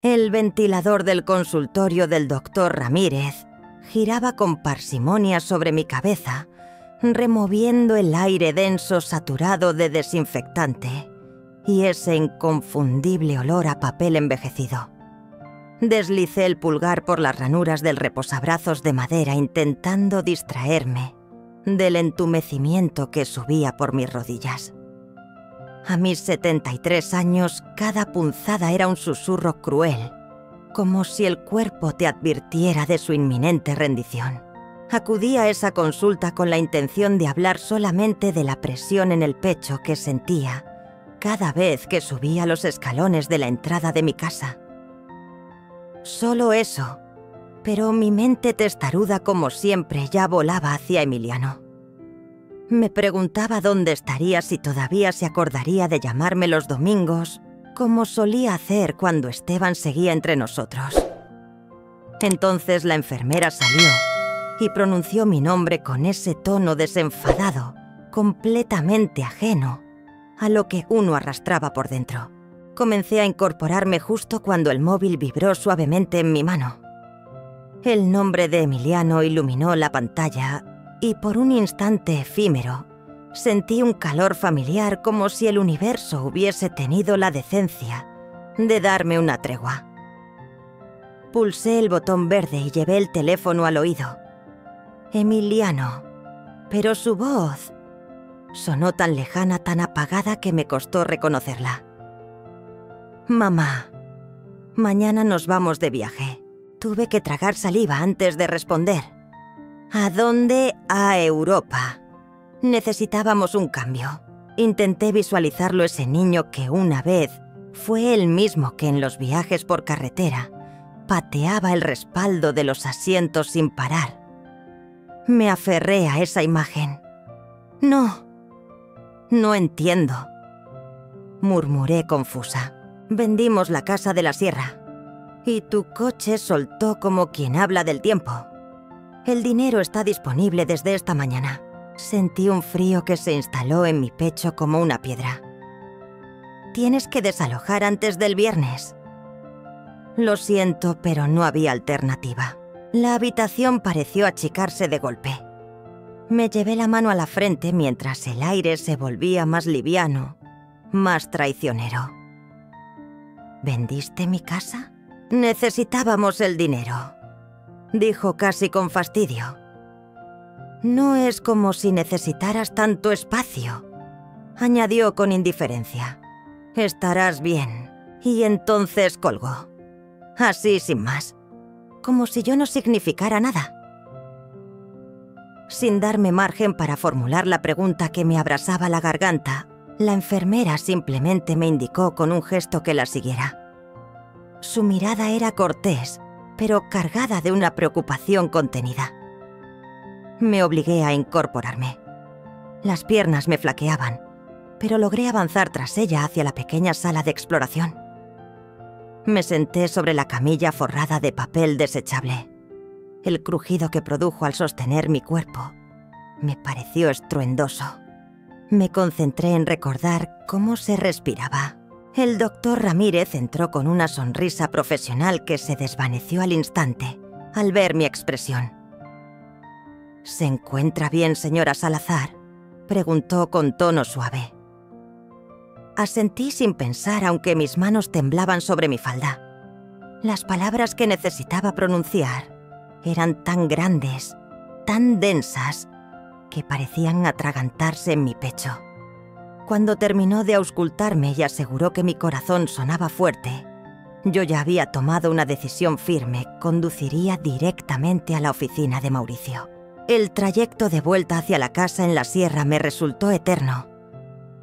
El ventilador del consultorio del doctor Ramírez giraba con parsimonia sobre mi cabeza, removiendo el aire denso saturado de desinfectante y ese inconfundible olor a papel envejecido. Deslicé el pulgar por las ranuras del reposabrazos de madera intentando distraerme del entumecimiento que subía por mis rodillas. A mis 73 años, cada punzada era un susurro cruel, como si el cuerpo te advirtiera de su inminente rendición. Acudí a esa consulta con la intención de hablar solamente de la presión en el pecho que sentía cada vez que subía los escalones de la entrada de mi casa. Solo eso, pero mi mente testaruda como siempre ya volaba hacia Emiliano. Me preguntaba dónde estaría, si todavía se acordaría de llamarme los domingos, como solía hacer cuando Esteban seguía entre nosotros. Entonces la enfermera salió y pronunció mi nombre con ese tono desenfadado, completamente ajeno a lo que uno arrastraba por dentro. Comencé a incorporarme justo cuando el móvil vibró suavemente en mi mano. El nombre de Emiliano iluminó la pantalla y por un instante efímero sentí un calor familiar, como si el universo hubiese tenido la decencia de darme una tregua. Pulsé el botón verde y llevé el teléfono al oído. Emiliano, pero su voz sonó tan lejana, tan apagada que me costó reconocerla. Mamá, mañana nos vamos de viaje. Tuve que tragar saliva antes de responder. ¿A dónde? A Europa. Necesitábamos un cambio. Intenté visualizarlo, ese niño que una vez fue el mismo que en los viajes por carretera pateaba el respaldo de los asientos sin parar. Me aferré a esa imagen. No entiendo, murmuré confusa. Vendimos la casa de la sierra y tu coche soltó como quien habla del tiempo. El dinero está disponible desde esta mañana. Sentí un frío que se instaló en mi pecho como una piedra. Tienes que desalojar antes del viernes. Lo siento, pero no había alternativa. La habitación pareció achicarse de golpe. Me llevé la mano a la frente mientras el aire se volvía más liviano, más traicionero. ¿Vendiste mi casa? Necesitábamos el dinero, dijo casi con fastidio. No es como si necesitaras tanto espacio, añadió con indiferencia. Estarás bien. Y entonces colgó, así sin más, como si yo no significara nada. Sin darme margen para formular la pregunta que me abrasaba la garganta, la enfermera simplemente me indicó con un gesto que la siguiera. Su mirada era cortés, pero cargada de una preocupación contenida. Me obligué a incorporarme. Las piernas me flaqueaban, pero logré avanzar tras ella hacia la pequeña sala de exploración. Me senté sobre la camilla forrada de papel desechable. El crujido que produjo al sostener mi cuerpo me pareció estruendoso. Me concentré en recordar cómo se respiraba. El doctor Ramírez entró con una sonrisa profesional que se desvaneció al instante al ver mi expresión. ¿Se encuentra bien, señora Salazar?, preguntó con tono suave. Asentí sin pensar, aunque mis manos temblaban sobre mi falda. Las palabras que necesitaba pronunciar eran tan grandes, tan densas, que parecían atragantarse en mi pecho. Cuando terminó de auscultarme y aseguró que mi corazón sonaba fuerte, yo ya había tomado una decisión firme: conduciría directamente a la oficina de Mauricio. El trayecto de vuelta hacia la casa en la sierra me resultó eterno.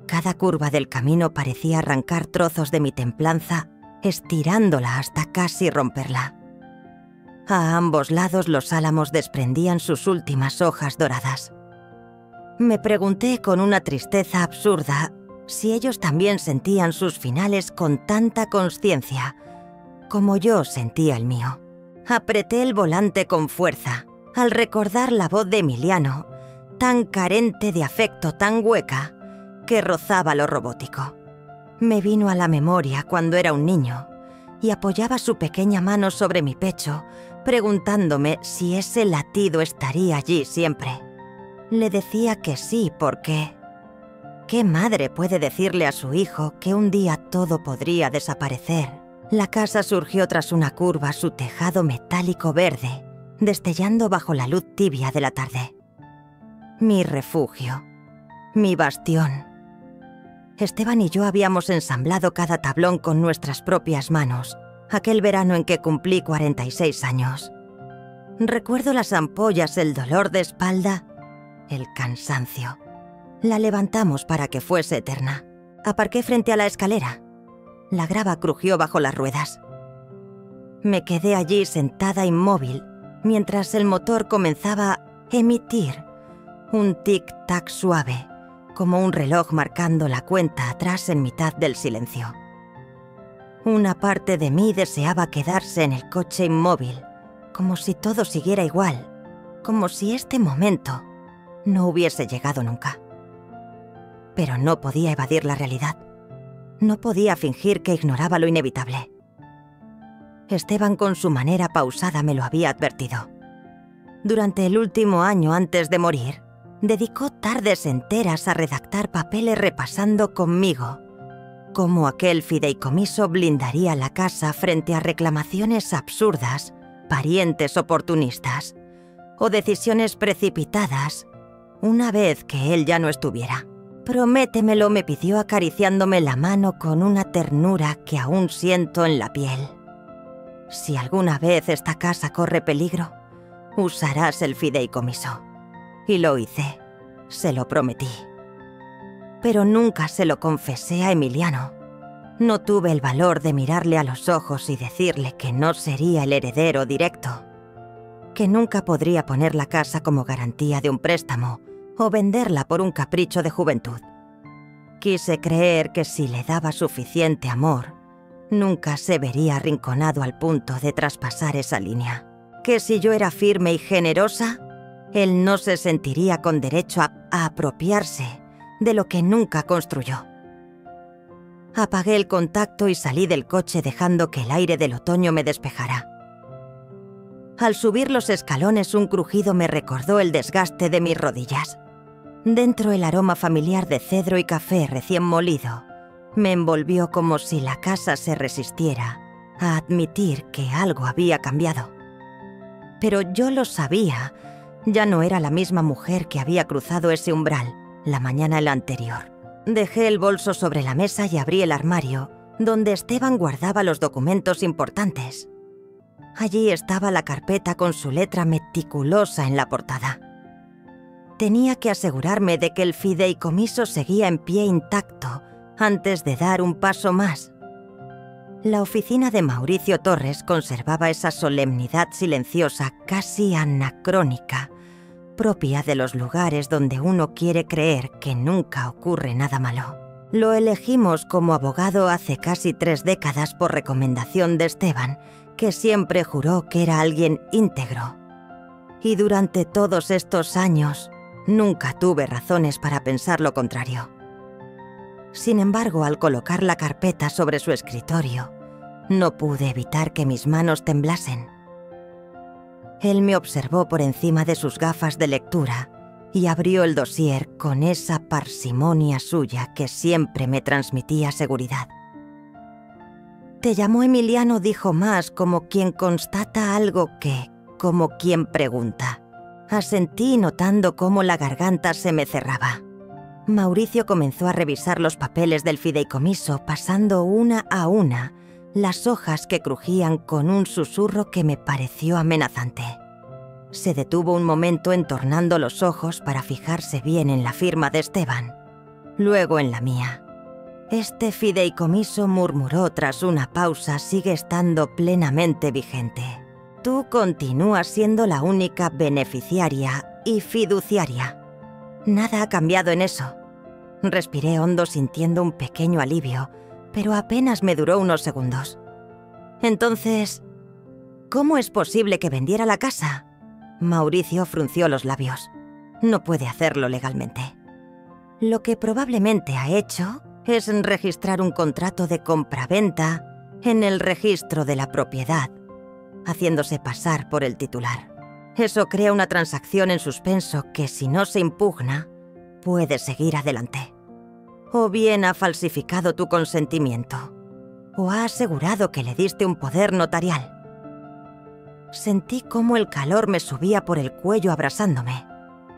Cada curva del camino parecía arrancar trozos de mi templanza, estirándola hasta casi romperla. A ambos lados los álamos desprendían sus últimas hojas doradas. Me pregunté con una tristeza absurda si ellos también sentían sus finales con tanta consciencia como yo sentía el mío. Apreté el volante con fuerza al recordar la voz de Emiliano, tan carente de afecto, tan hueca, que rozaba lo robótico. Me vino a la memoria cuando era un niño y apoyaba su pequeña mano sobre mi pecho, preguntándome si ese latido estaría allí siempre. Le decía que sí, porque ¿qué madre puede decirle a su hijo que un día todo podría desaparecer? La casa surgió tras una curva, su tejado metálico verde, destellando bajo la luz tibia de la tarde. Mi refugio, mi bastión. Esteban y yo habíamos ensamblado cada tablón con nuestras propias manos, aquel verano en que cumplí 46 años. Recuerdo las ampollas, el dolor de espalda, el cansancio. La levantamos para que fuese eterna. Aparqué frente a la escalera. La grava crujió bajo las ruedas. Me quedé allí sentada inmóvil, mientras el motor comenzaba a emitir un tic-tac suave, como un reloj marcando la cuenta atrás en mitad del silencio. Una parte de mí deseaba quedarse en el coche inmóvil, como si todo siguiera igual, como si este momento no hubiese llegado nunca. Pero no podía evadir la realidad. No podía fingir que ignoraba lo inevitable. Esteban, con su manera pausada, me lo había advertido. Durante el último año antes de morir, dedicó tardes enteras a redactar papeles repasando conmigo cómo aquel fideicomiso blindaría la casa frente a reclamaciones absurdas, parientes oportunistas o decisiones precipitadas una vez que él ya no estuviera. Prométemelo, me pidió acariciándome la mano con una ternura que aún siento en la piel. Si alguna vez esta casa corre peligro, usarás el fideicomiso. Y lo hice, se lo prometí. Pero nunca se lo confesé a Emiliano. No tuve el valor de mirarle a los ojos y decirle que no sería el heredero directo, que nunca podría poner la casa como garantía de un préstamo o venderla por un capricho de juventud. Quise creer que si le daba suficiente amor, nunca se vería arrinconado al punto de traspasar esa línea. Que si yo era firme y generosa, él no se sentiría con derecho a apropiarse de lo que nunca construyó. Apagué el contacto y salí del coche dejando que el aire del otoño me despejara. Al subir los escalones, un crujido me recordó el desgaste de mis rodillas. Dentro, el aroma familiar de cedro y café recién molido me envolvió como si la casa se resistiera a admitir que algo había cambiado. Pero yo lo sabía, ya no era la misma mujer que había cruzado ese umbral la mañana anterior. Dejé el bolso sobre la mesa y abrí el armario, donde Esteban guardaba los documentos importantes. Allí estaba la carpeta con su letra meticulosa en la portada. Tenía que asegurarme de que el fideicomiso seguía en pie intacto antes de dar un paso más. La oficina de Mauricio Torres conservaba esa solemnidad silenciosa, casi anacrónica, propia de los lugares donde uno quiere creer que nunca ocurre nada malo. Lo elegimos como abogado hace casi 3 décadas por recomendación de Esteban, que siempre juró que era alguien íntegro. Y durante todos estos años, nunca tuve razones para pensar lo contrario. Sin embargo, al colocar la carpeta sobre su escritorio, no pude evitar que mis manos temblasen. Él me observó por encima de sus gafas de lectura y abrió el dossier con esa parsimonia suya que siempre me transmitía seguridad. «Te llamó Emiliano», dijo más como quien constata algo que como quien pregunta. Asentí, notando cómo la garganta se me cerraba. Mauricio comenzó a revisar los papeles del fideicomiso, pasando una a una las hojas que crujían con un susurro que me pareció amenazante. Se detuvo un momento entornando los ojos para fijarse bien en la firma de Esteban, luego en la mía. «Este fideicomiso», murmuró tras una pausa, «sigue estando plenamente vigente. Tú continúas siendo la única beneficiaria y fiduciaria. Nada ha cambiado en eso». Respiré hondo, sintiendo un pequeño alivio, pero apenas me duró unos segundos. «Entonces, ¿cómo es posible que vendiera la casa?». Mauricio frunció los labios. «No puede hacerlo legalmente. Lo que probablemente ha hecho es registrar un contrato de compraventa en el registro de la propiedad, haciéndose pasar por el titular. Eso crea una transacción en suspenso que, si no se impugna, puede seguir adelante. O bien ha falsificado tu consentimiento, o ha asegurado que le diste un poder notarial. Sentí cómo el calor me subía por el cuello abrasándome.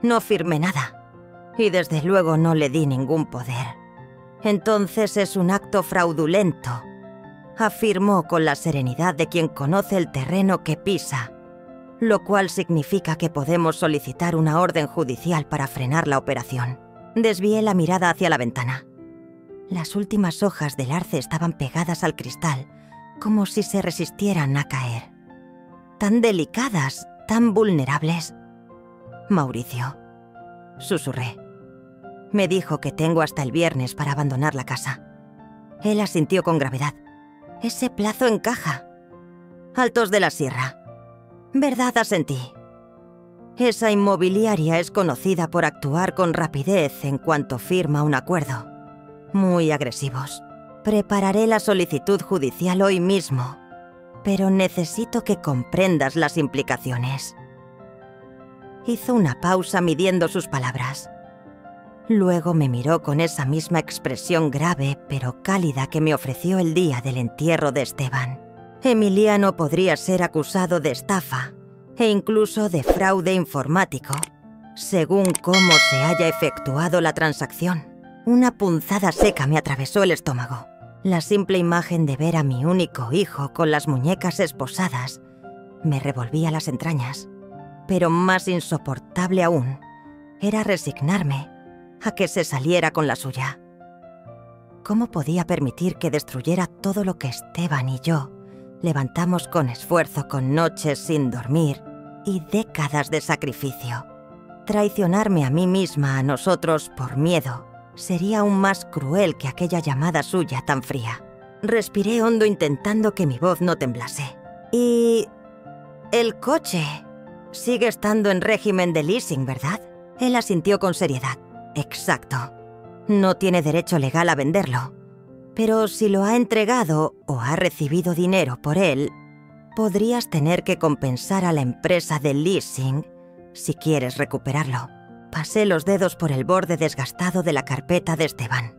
No firmé nada, y desde luego no le di ningún poder. Entonces es un acto fraudulento, afirmó con la serenidad de quien conoce el terreno que pisa, lo cual significa que podemos solicitar una orden judicial para frenar la operación. Desvié la mirada hacia la ventana. Las últimas hojas del arce estaban pegadas al cristal, como si se resistieran a caer. Tan delicadas, tan vulnerables. Mauricio, susurré. Me dijo que tengo hasta el viernes para abandonar la casa. Él asintió con gravedad. Ese plazo encaja. Altos de la Sierra. ¿Verdad? Asentí. Esa inmobiliaria es conocida por actuar con rapidez en cuanto firma un acuerdo. Muy agresivos. Prepararé la solicitud judicial hoy mismo, pero necesito que comprendas las implicaciones. Hizo una pausa midiendo sus palabras. Luego me miró con esa misma expresión grave pero cálida que me ofreció el día del entierro de Esteban. Emiliano podría ser acusado de estafa e incluso de fraude informático, según cómo se haya efectuado la transacción. Una punzada seca me atravesó el estómago. La simple imagen de ver a mi único hijo con las muñecas esposadas me revolvía las entrañas. Pero más insoportable aún era resignarme a que se saliera con la suya. ¿Cómo podía permitir que destruyera todo lo que Esteban y yo levantamos con esfuerzo, con noches sin dormir y décadas de sacrificio? Traicionarme a mí misma, a nosotros, por miedo, sería aún más cruel que aquella llamada suya tan fría. Respiré hondo intentando que mi voz no temblase. Y... el coche sigue estando en régimen de leasing, ¿verdad? Él asintió con seriedad. Exacto. No tiene derecho legal a venderlo. Pero si lo ha entregado o ha recibido dinero por él, podrías tener que compensar a la empresa de leasing si quieres recuperarlo. Pasé los dedos por el borde desgastado de la carpeta de Esteban.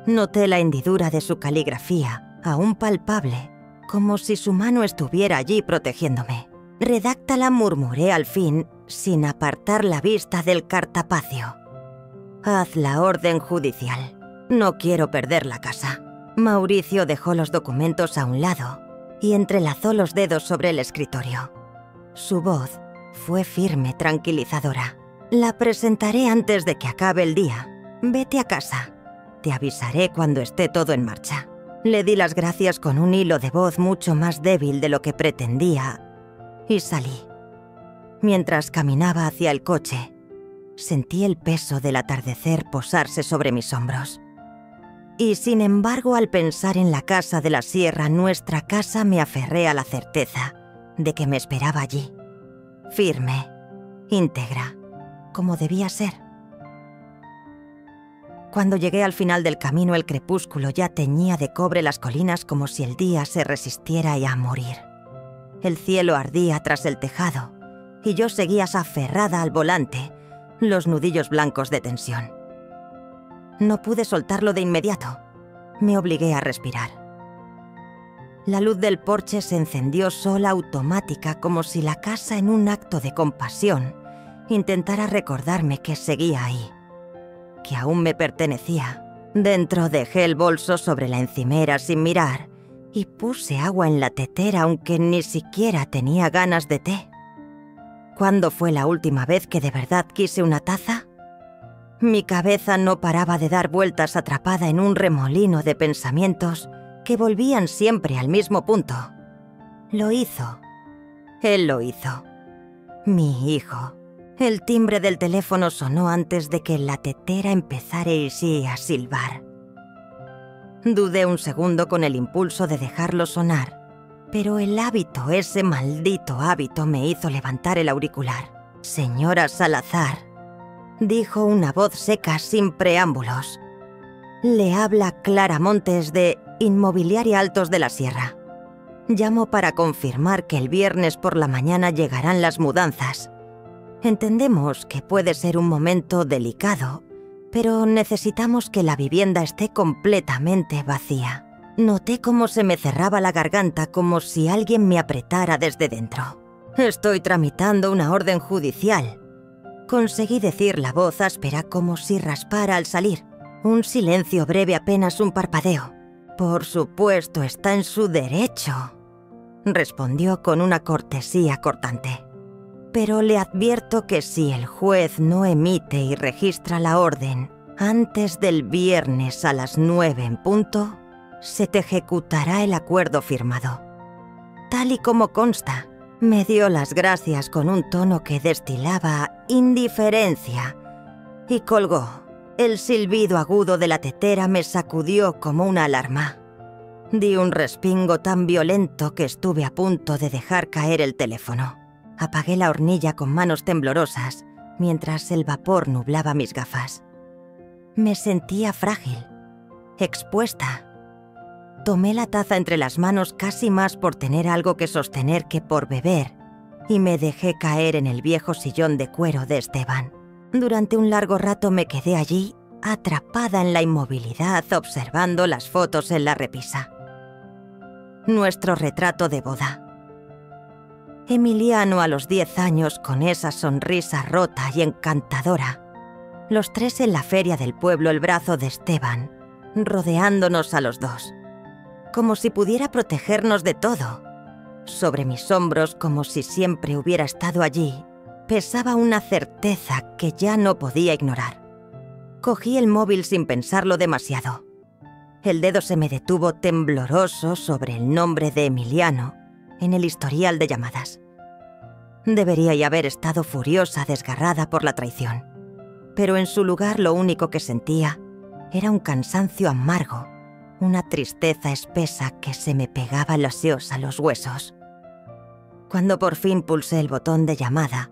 Noté la hendidura de su caligrafía, aún palpable, como si su mano estuviera allí protegiéndome. Redáctala, murmuré al fin, sin apartar la vista del cartapacio. Haz la orden judicial. No quiero perder la casa. Mauricio dejó los documentos a un lado y entrelazó los dedos sobre el escritorio. Su voz fue firme, tranquilizadora. La presentaré antes de que acabe el día. Vete a casa. Te avisaré cuando esté todo en marcha. Le di las gracias con un hilo de voz mucho más débil de lo que pretendía y salí. Mientras caminaba hacia el coche, sentí el peso del atardecer posarse sobre mis hombros. Y sin embargo, al pensar en la casa de la Sierra, nuestra casa, me aferré a la certeza de que me esperaba allí, firme, íntegra, como debía ser. Cuando llegué al final del camino, el crepúsculo ya teñía de cobre las colinas como si el día se resistiera a morir. El cielo ardía tras el tejado y yo seguía aferrada al volante, los nudillos blancos de tensión. No pude soltarlo de inmediato. Me obligué a respirar. La luz del porche se encendió sola, automática, como si la casa, en un acto de compasión, intentara recordarme que seguía ahí, que aún me pertenecía. Dentro dejé el bolso sobre la encimera sin mirar y puse agua en la tetera, aunque ni siquiera tenía ganas de té. ¿Cuándo fue la última vez que de verdad quise una taza? Mi cabeza no paraba de dar vueltas, atrapada en un remolino de pensamientos que volvían siempre al mismo punto. Lo hizo. Él lo hizo. Mi hijo. El timbre del teléfono sonó antes de que la tetera empezara a silbar. Dudé un segundo con el impulso de dejarlo sonar, pero el hábito, ese maldito hábito, me hizo levantar el auricular. «Señora Salazar», dijo una voz seca sin preámbulos. «Le habla Clara Montes de Inmobiliaria Altos de la Sierra». Llamo para confirmar que el viernes por la mañana llegarán las mudanzas. Entendemos que puede ser un momento delicado, pero necesitamos que la vivienda esté completamente vacía. Noté cómo se me cerraba la garganta, como si alguien me apretara desde dentro. Estoy tramitando una orden judicial. Conseguí decir la voz áspera como si raspara al salir. Un silencio breve, apenas un parpadeo. Por supuesto, está en su derecho, respondió con una cortesía cortante. Pero le advierto que si el juez no emite y registra la orden antes del viernes a las 9 en punto, se te ejecutará el acuerdo firmado. Tal y como consta. Me dio las gracias con un tono que destilaba indiferencia y colgó. El silbido agudo de la tetera me sacudió como una alarma. Di un respingo tan violento que estuve a punto de dejar caer el teléfono. Apagué la hornilla con manos temblorosas mientras el vapor nublaba mis gafas. Me sentía frágil, expuesta. Tomé la taza entre las manos casi más por tener algo que sostener que por beber y me dejé caer en el viejo sillón de cuero de Esteban. Durante un largo rato me quedé allí, atrapada en la inmovilidad, observando las fotos en la repisa. Nuestro retrato de boda. Emiliano a los 10 años con esa sonrisa rota y encantadora. Los tres en la feria del pueblo, el brazo de Esteban, rodeándonos a los dos. Como si pudiera protegernos de todo. Sobre mis hombros, como si siempre hubiera estado allí, pesaba una certeza que ya no podía ignorar. Cogí el móvil sin pensarlo demasiado. El dedo se me detuvo tembloroso sobre el nombre de Emiliano en el historial de llamadas. Debería haber estado furiosa, desgarrada por la traición. Pero en su lugar lo único que sentía era un cansancio amargo, una tristeza espesa que se me pegaba laseosa a los huesos. Cuando por fin pulsé el botón de llamada,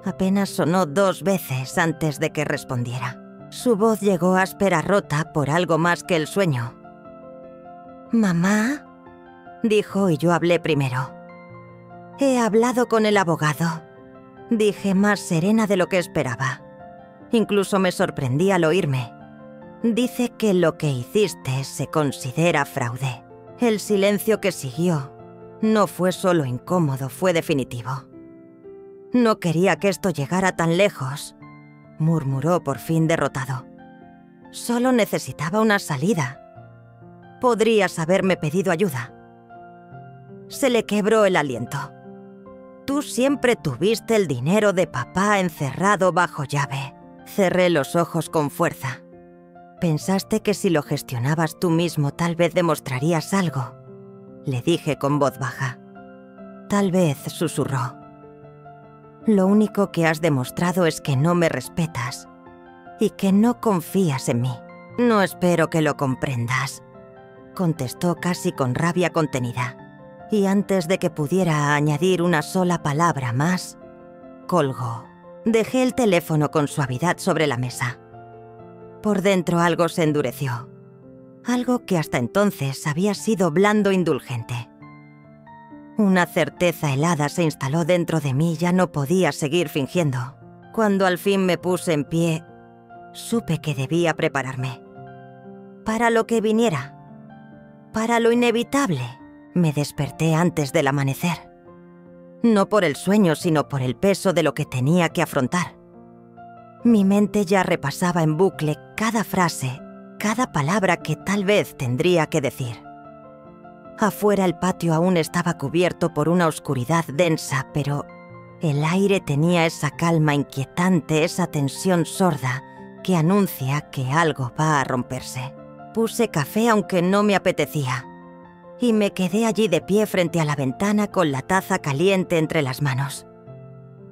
apenas sonó 2 veces antes de que respondiera. Su voz llegó áspera, rota por algo más que el sueño. «¿Mamá?», dijo y yo hablé primero. «He hablado con el abogado», dije más serena de lo que esperaba. Incluso me sorprendí al oírme. «Dice que lo que hiciste se considera fraude». El silencio que siguió no fue solo incómodo, fue definitivo. «No quería que esto llegara tan lejos», murmuró por fin derrotado. «Solo necesitaba una salida. Podrías haberme pedido ayuda». Se le quebró el aliento. «Tú siempre tuviste el dinero de papá encerrado bajo llave». Cerré los ojos con fuerza. «Pensaste que si lo gestionabas tú mismo tal vez demostrarías algo», le dije con voz baja. «Tal vez», susurró. «Lo único que has demostrado es que no me respetas y que no confías en mí». «No espero que lo comprendas», contestó casi con rabia contenida. Y antes de que pudiera añadir una sola palabra más, colgó. Dejé el teléfono con suavidad sobre la mesa. Por dentro algo se endureció. Algo que hasta entonces había sido blando e indulgente. Una certeza helada se instaló dentro de mí, ya no podía seguir fingiendo. Cuando al fin me puse en pie, supe que debía prepararme. Para lo que viniera. Para lo inevitable. Me desperté antes del amanecer. No por el sueño, sino por el peso de lo que tenía que afrontar. Mi mente ya repasaba en bucle cada frase, cada palabra que tal vez tendría que decir. Afuera el patio aún estaba cubierto por una oscuridad densa, pero el aire tenía esa calma inquietante, esa tensión sorda que anuncia que algo va a romperse. Puse café aunque no me apetecía, y me quedé allí de pie frente a la ventana con la taza caliente entre las manos,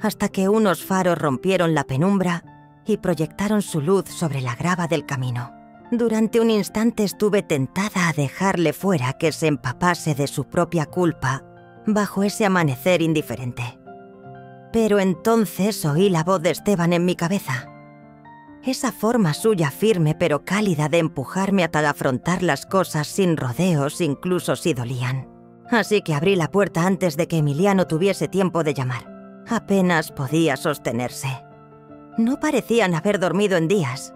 hasta que unos faros rompieron la penumbra y proyectaron su luz sobre la grava del camino. Durante un instante estuve tentada a dejarle fuera que se empapase de su propia culpa bajo ese amanecer indiferente. Pero entonces oí la voz de Esteban en mi cabeza. Esa forma suya firme pero cálida de empujarme hasta afrontar las cosas sin rodeos, incluso si dolían. así que abrí la puerta antes de que Emiliano tuviese tiempo de llamar. Apenas podía sostenerse. No parecían haber dormido en días.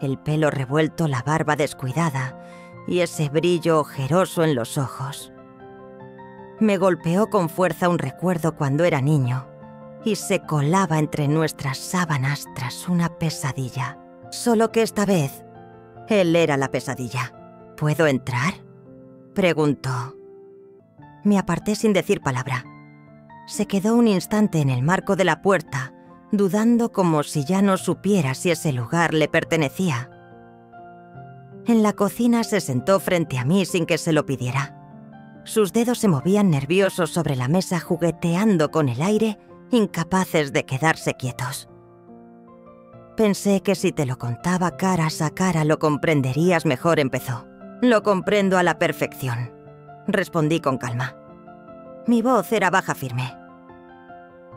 El pelo revuelto, la barba descuidada y ese brillo ojeroso en los ojos. Me golpeó con fuerza un recuerdo cuando era niño y se colaba entre nuestras sábanas tras una pesadilla. Solo que esta vez, él era la pesadilla. ¿Puedo entrar?, preguntó. Me aparté sin decir palabra. Se quedó un instante en el marco de la puerta, dudando como si ya no supiera si ese lugar le pertenecía. En la cocina se sentó frente a mí sin que se lo pidiera. Sus dedos se movían nerviosos sobre la mesa jugueteando con el aire, incapaces de quedarse quietos. Pensé que si te lo contaba caras a cara lo comprenderías mejor, empezó. Lo comprendo a la perfección, respondí con calma. Mi voz era baja firme.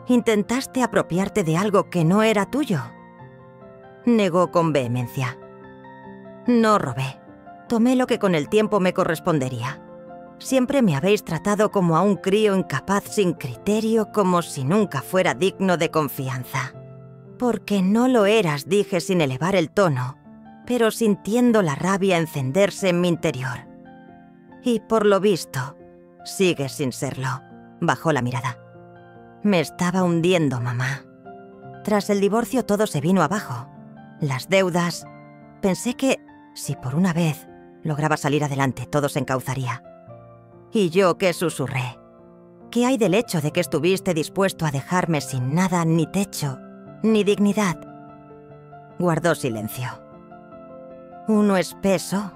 ¿Intentaste apropiarte de algo que no era tuyo?, negó con vehemencia. No robé. Tomé lo que con el tiempo me correspondería. Siempre me habéis tratado como a un crío incapaz sin criterio, como si nunca fuera digno de confianza. Porque no lo eras, dije sin elevar el tono, pero sintiendo la rabia encenderse en mi interior. Y por lo visto, sigues sin serlo. Bajó la mirada. Me estaba hundiendo, mamá. Tras el divorcio todo se vino abajo. Las deudas. Pensé que, si por una vez lograba salir adelante, todo se encauzaría. Y yo que susurré. ¿Qué hay del hecho de que estuviste dispuesto a dejarme sin nada, ni techo, ni dignidad? Guardó silencio. Uno espeso,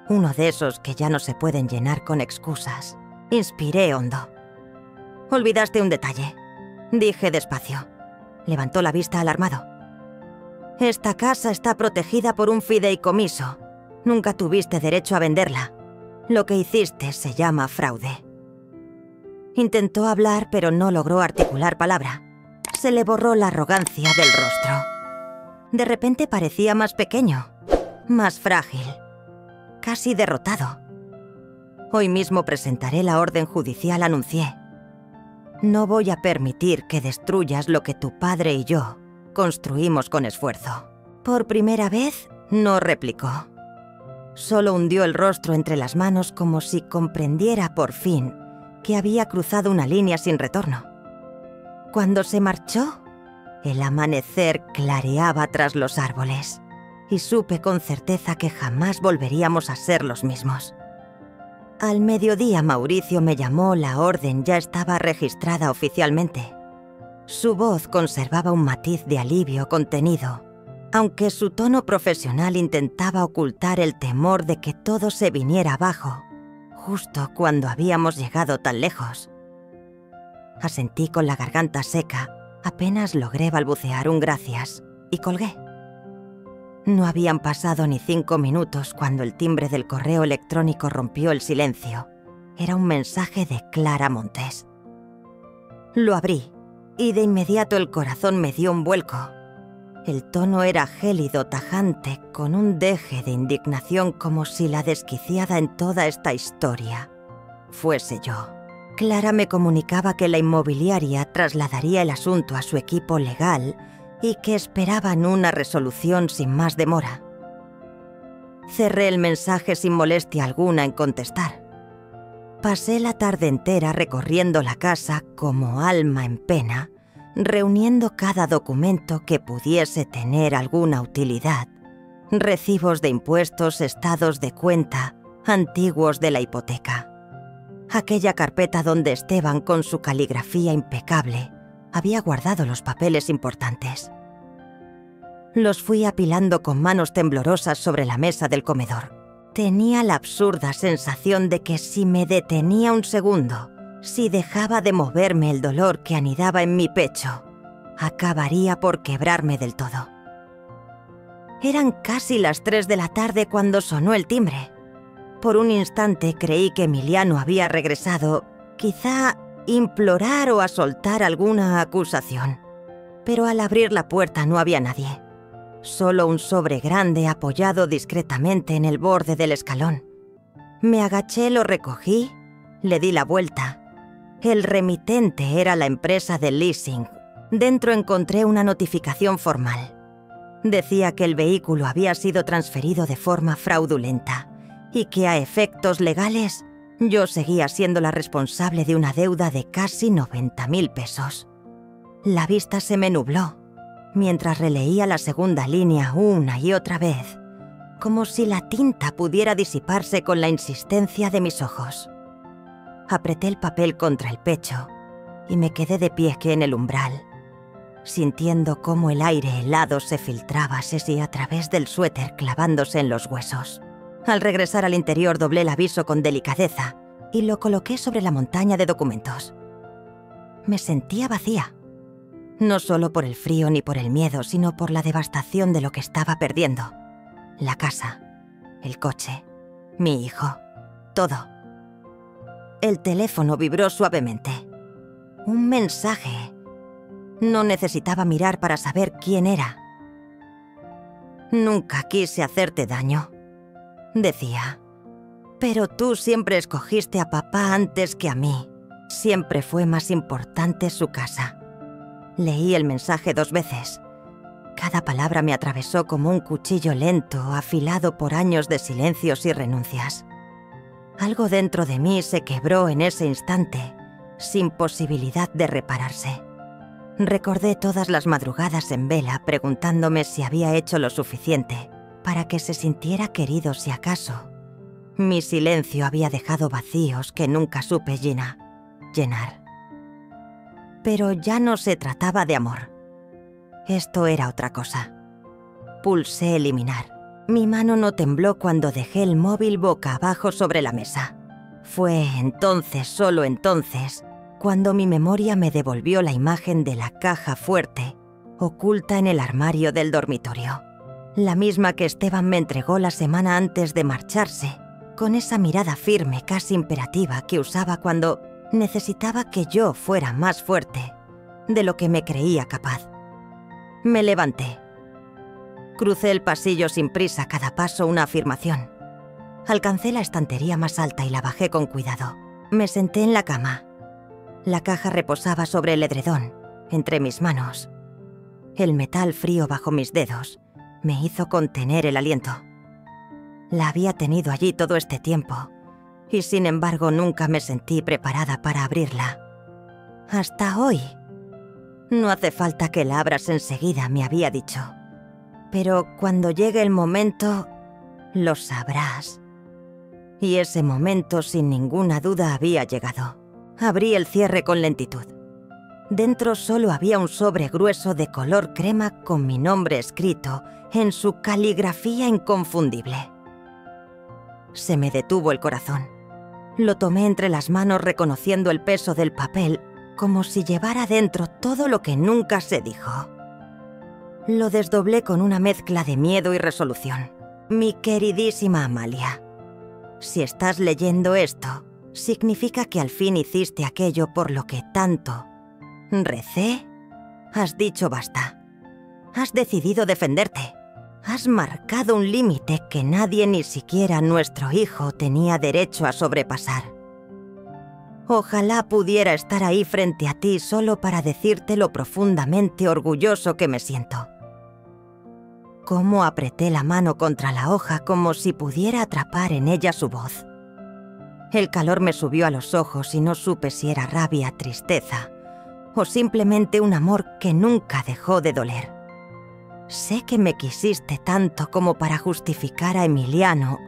uno de esos que ya no se pueden llenar con excusas. Inspiré hondo. Olvidaste un detalle, dije despacio. Levantó la vista alarmado. Esta casa está protegida por un fideicomiso. Nunca tuviste derecho a venderla. Lo que hiciste se llama fraude. Intentó hablar, pero no logró articular palabra. Se le borró la arrogancia del rostro. De repente parecía más pequeño, más frágil, casi derrotado. Hoy mismo presentaré la orden judicial, anuncié. No voy a permitir que destruyas lo que tu padre y yo construimos con esfuerzo. Por primera vez, no replicó. Solo hundió el rostro entre las manos como si comprendiera por fin que había cruzado una línea sin retorno. Cuando se marchó, el amanecer clareaba tras los árboles y supe con certeza que jamás volveríamos a ser los mismos. Al mediodía Mauricio me llamó, la orden ya estaba registrada oficialmente. Su voz conservaba un matiz de alivio contenido, aunque su tono profesional intentaba ocultar el temor de que todo se viniera abajo, justo cuando habíamos llegado tan lejos. Asentí con la garganta seca, apenas logré balbucear un gracias y colgué. No habían pasado ni 5 minutos cuando el timbre del correo electrónico rompió el silencio. Era un mensaje de Clara Montes. Lo abrí y de inmediato el corazón me dio un vuelco. El tono era gélido, tajante, con un deje de indignación como si la desquiciada en toda esta historia fuese yo. Clara me comunicaba que la inmobiliaria trasladaría el asunto a su equipo legal y que esperaban una resolución sin más demora. Cerré el mensaje sin molestia alguna en contestar. Pasé la tarde entera recorriendo la casa como alma en pena, reuniendo cada documento que pudiese tener alguna utilidad. Recibos de impuestos, estados de cuenta, antiguos de la hipoteca. Aquella carpeta donde Esteban, con su caligrafía impecable, había guardado los papeles importantes. Los fui apilando con manos temblorosas sobre la mesa del comedor. Tenía la absurda sensación de que si me detenía un segundo, si dejaba de moverme el dolor que anidaba en mi pecho, acabaría por quebrarme del todo. Eran casi las 3 de la tarde cuando sonó el timbre. Por un instante creí que Emiliano había regresado, quizá implorar o a soltar alguna acusación. Pero al abrir la puerta no había nadie. Solo un sobre grande apoyado discretamente en el borde del escalón. Me agaché, lo recogí, Le di la vuelta. El remitente era la empresa de leasing. Dentro encontré una notificación formal. Decía que el vehículo había sido transferido de forma fraudulenta y que a efectos legales yo seguía siendo la responsable de una deuda de casi 90.000 pesos. La vista se me nubló mientras releía la segunda línea una y otra vez, como si la tinta pudiera disiparse con la insistencia de mis ojos. Apreté el papel contra el pecho y me quedé de pie en el umbral, sintiendo cómo el aire helado se filtraba así a través del suéter clavándose en los huesos. Al regresar al interior doblé el aviso con delicadeza y lo coloqué sobre la montaña de documentos. Me sentía vacía, no solo por el frío ni por el miedo, sino por la devastación de lo que estaba perdiendo. La casa, el coche, mi hijo, todo. El teléfono vibró suavemente. Un mensaje. No necesitaba mirar para saber quién era. Nunca quise hacerte daño, decía. Pero tú siempre escogiste a papá antes que a mí. Siempre fue más importante su casa. Leí el mensaje 2 veces. Cada palabra me atravesó como un cuchillo lento, afilado por años de silencios y renuncias. Algo dentro de mí se quebró en ese instante, sin posibilidad de repararse. Recordé todas las madrugadas en vela preguntándome si había hecho lo suficiente para que se sintiera querido si acaso mi silencio había dejado vacíos que nunca supe llenar. Pero ya no se trataba de amor. Esto era otra cosa. Pulsé eliminar. Mi mano no tembló cuando dejé el móvil boca abajo sobre la mesa. Fue entonces, solo entonces, cuando mi memoria me devolvió la imagen de la caja fuerte, oculta en el armario del dormitorio. La misma que Esteban me entregó la semana antes de marcharse, con esa mirada firme, casi imperativa que usaba cuando necesitaba que yo fuera más fuerte de lo que me creía capaz. Me levanté. Crucé el pasillo sin prisa, cada paso una afirmación. Alcancé la estantería más alta y la bajé con cuidado. Me senté en la cama. La caja reposaba sobre el edredón, entre mis manos. El metal frío bajo mis dedos me hizo contener el aliento. La había tenido allí todo este tiempo, y sin embargo nunca me sentí preparada para abrirla. Hasta hoy. No hace falta que la abras enseguida, me había dicho. Pero cuando llegue el momento, lo sabrás. Y ese momento, sin ninguna duda, había llegado. Abrí el cierre con lentitud. Dentro solo había un sobre grueso de color crema con mi nombre escrito en su caligrafía inconfundible. Se me detuvo el corazón. Lo tomé entre las manos reconociendo el peso del papel, como si llevara dentro todo lo que nunca se dijo. Lo desdoblé con una mezcla de miedo y resolución. Mi queridísima Amalia, si estás leyendo esto, significa que al fin hiciste aquello por lo que tanto recé. Has dicho basta. Has decidido defenderte. Has marcado un límite que nadie, ni siquiera nuestro hijo, tenía derecho a sobrepasar. Ojalá pudiera estar ahí frente a ti solo para decirte lo profundamente orgulloso que me siento. Cómo apreté la mano contra la hoja como si pudiera atrapar en ella su voz. El calor me subió a los ojos y no supe si era rabia, tristeza o simplemente un amor que nunca dejó de doler. Sé que me quisiste tanto como para justificar a Emiliano,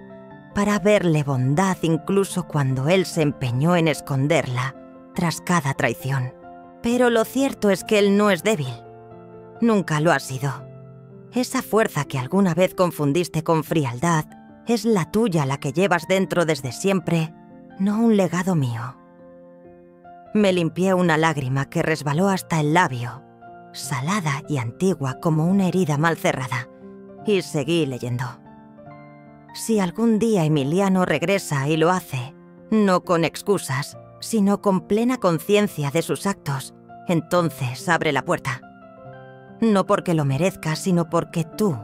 para verle bondad incluso cuando él se empeñó en esconderla tras cada traición. Pero lo cierto es que él no es débil. Nunca lo ha sido. Esa fuerza que alguna vez confundiste con frialdad es la tuya, la que llevas dentro desde siempre, no un legado mío. Me limpié una lágrima que resbaló hasta el labio, salada y antigua como una herida mal cerrada, y seguí leyendo. Si algún día Emiliano regresa y lo hace, no con excusas, sino con plena conciencia de sus actos, entonces abre la puerta. No porque lo merezcas, sino porque tú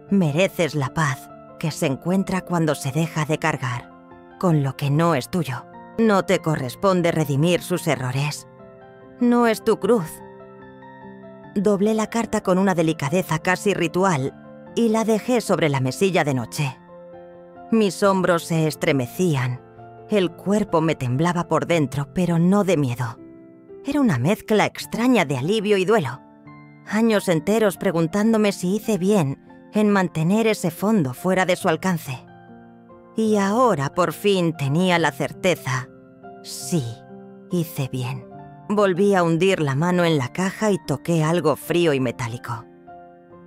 mereces la paz que se encuentra cuando se deja de cargar con lo que no es tuyo. No te corresponde redimir sus errores. No es tu cruz. Doblé la carta con una delicadeza casi ritual y la dejé sobre la mesilla de noche. Mis hombros se estremecían, el cuerpo me temblaba por dentro, pero no de miedo. Era una mezcla extraña de alivio y duelo. Años enteros preguntándome si hice bien en mantener ese fondo fuera de su alcance. Y ahora por fin tenía la certeza. Sí, hice bien. Volví a hundir la mano en la caja y toqué algo frío y metálico.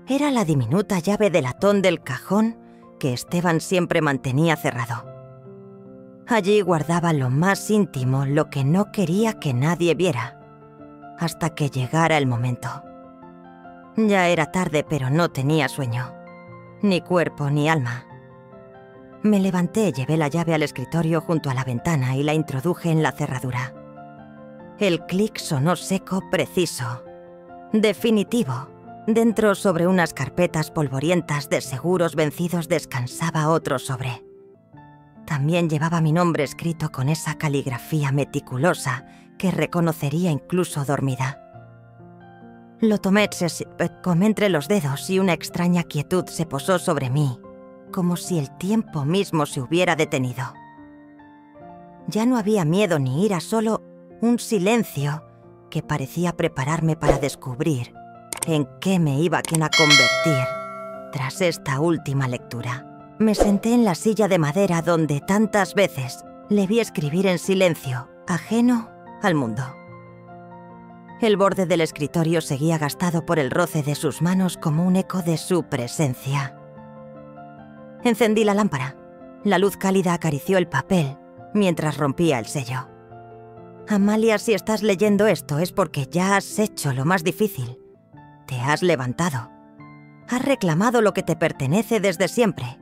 Era la diminuta llave de latón del cajón que Esteban siempre mantenía cerrado. Allí guardaba lo más íntimo, lo que no quería que nadie viera, hasta que llegara el momento. Ya era tarde, pero no tenía sueño, ni cuerpo ni alma. Me levanté, llevé la llave al escritorio junto a la ventana y la introduje en la cerradura. El clic sonó seco, preciso, definitivo. Dentro, sobre unas carpetas polvorientas de seguros vencidos, descansaba otro sobre. También llevaba mi nombre escrito con esa caligrafía meticulosa que reconocería incluso dormida. Lo tomé entre los dedos y una extraña quietud se posó sobre mí, como si el tiempo mismo se hubiera detenido. Ya no había miedo ni ira, solo un silencio que parecía prepararme para descubrir en qué me iba a convertir tras esta última lectura. Me senté en la silla de madera donde tantas veces le vi escribir en silencio, ajeno al mundo. El borde del escritorio seguía gastado por el roce de sus manos como un eco de su presencia. Encendí la lámpara. La luz cálida acarició el papel mientras rompía el sello. Amalia, si estás leyendo esto es porque ya has hecho lo más difícil. Te has levantado. Has reclamado lo que te pertenece desde siempre.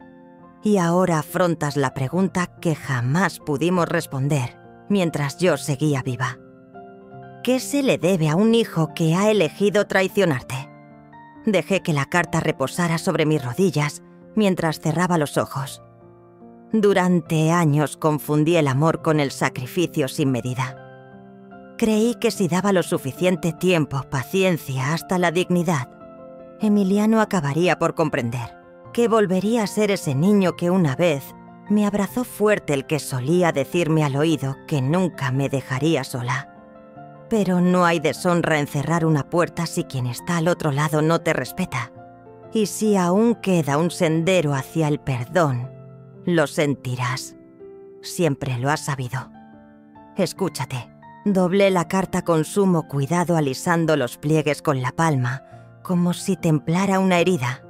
Y ahora afrontas la pregunta que jamás pudimos responder mientras yo seguía viva. ¿Qué se le debe a un hijo que ha elegido traicionarte? Dejé que la carta reposara sobre mis rodillas mientras cerraba los ojos. Durante años confundí el amor con el sacrificio sin medida. Creí que si daba lo suficiente tiempo, paciencia, hasta la dignidad, Emiliano acabaría por comprender que volvería a ser ese niño que una vez me abrazó fuerte, el que solía decirme al oído que nunca me dejaría sola. Pero no hay deshonra en cerrar una puerta si quien está al otro lado no te respeta. Y si aún queda un sendero hacia el perdón, lo sentirás. Siempre lo has sabido. Escúchate. Doblé la carta con sumo cuidado, alisando los pliegues con la palma, como si templara una herida.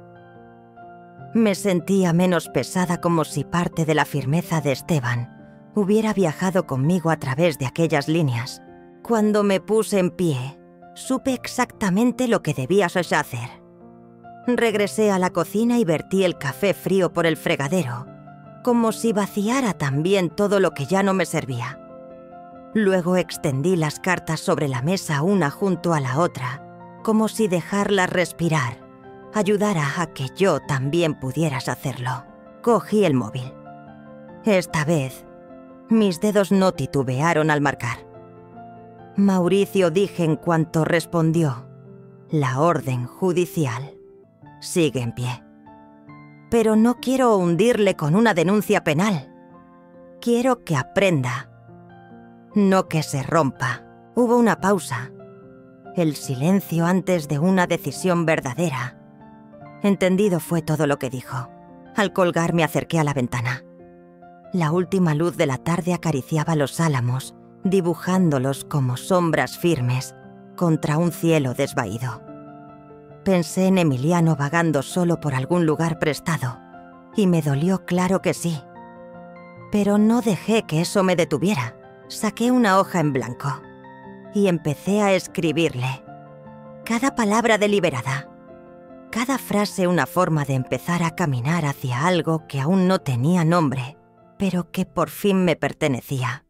Me sentía menos pesada, como si parte de la firmeza de Esteban hubiera viajado conmigo a través de aquellas líneas. Cuando me puse en pie, supe exactamente lo que debía hacer. Regresé a la cocina y vertí el café frío por el fregadero, como si vaciara también todo lo que ya no me servía. Luego extendí las cartas sobre la mesa una junto a la otra, como si dejarlas respirar ayudara a que yo también pudieras hacerlo. Cogí el móvil. Esta vez, mis dedos no titubearon al marcar. Mauricio, dije en cuanto respondió. La orden judicial sigue en pie. Pero no quiero hundirle con una denuncia penal. Quiero que aprenda, no que se rompa. Hubo una pausa. El silencio antes de una decisión verdadera. Entendido fue todo lo que dijo. Al colgar me acerqué a la ventana. La última luz de la tarde acariciaba los álamos, dibujándolos como sombras firmes contra un cielo desvaído. Pensé en Emiliano vagando solo por algún lugar prestado, y me dolió, claro que sí. Pero no dejé que eso me detuviera. Saqué una hoja en blanco y empecé a escribirle. Cada palabra deliberada. Cada frase una forma de empezar a caminar hacia algo que aún no tenía nombre, pero que por fin me pertenecía.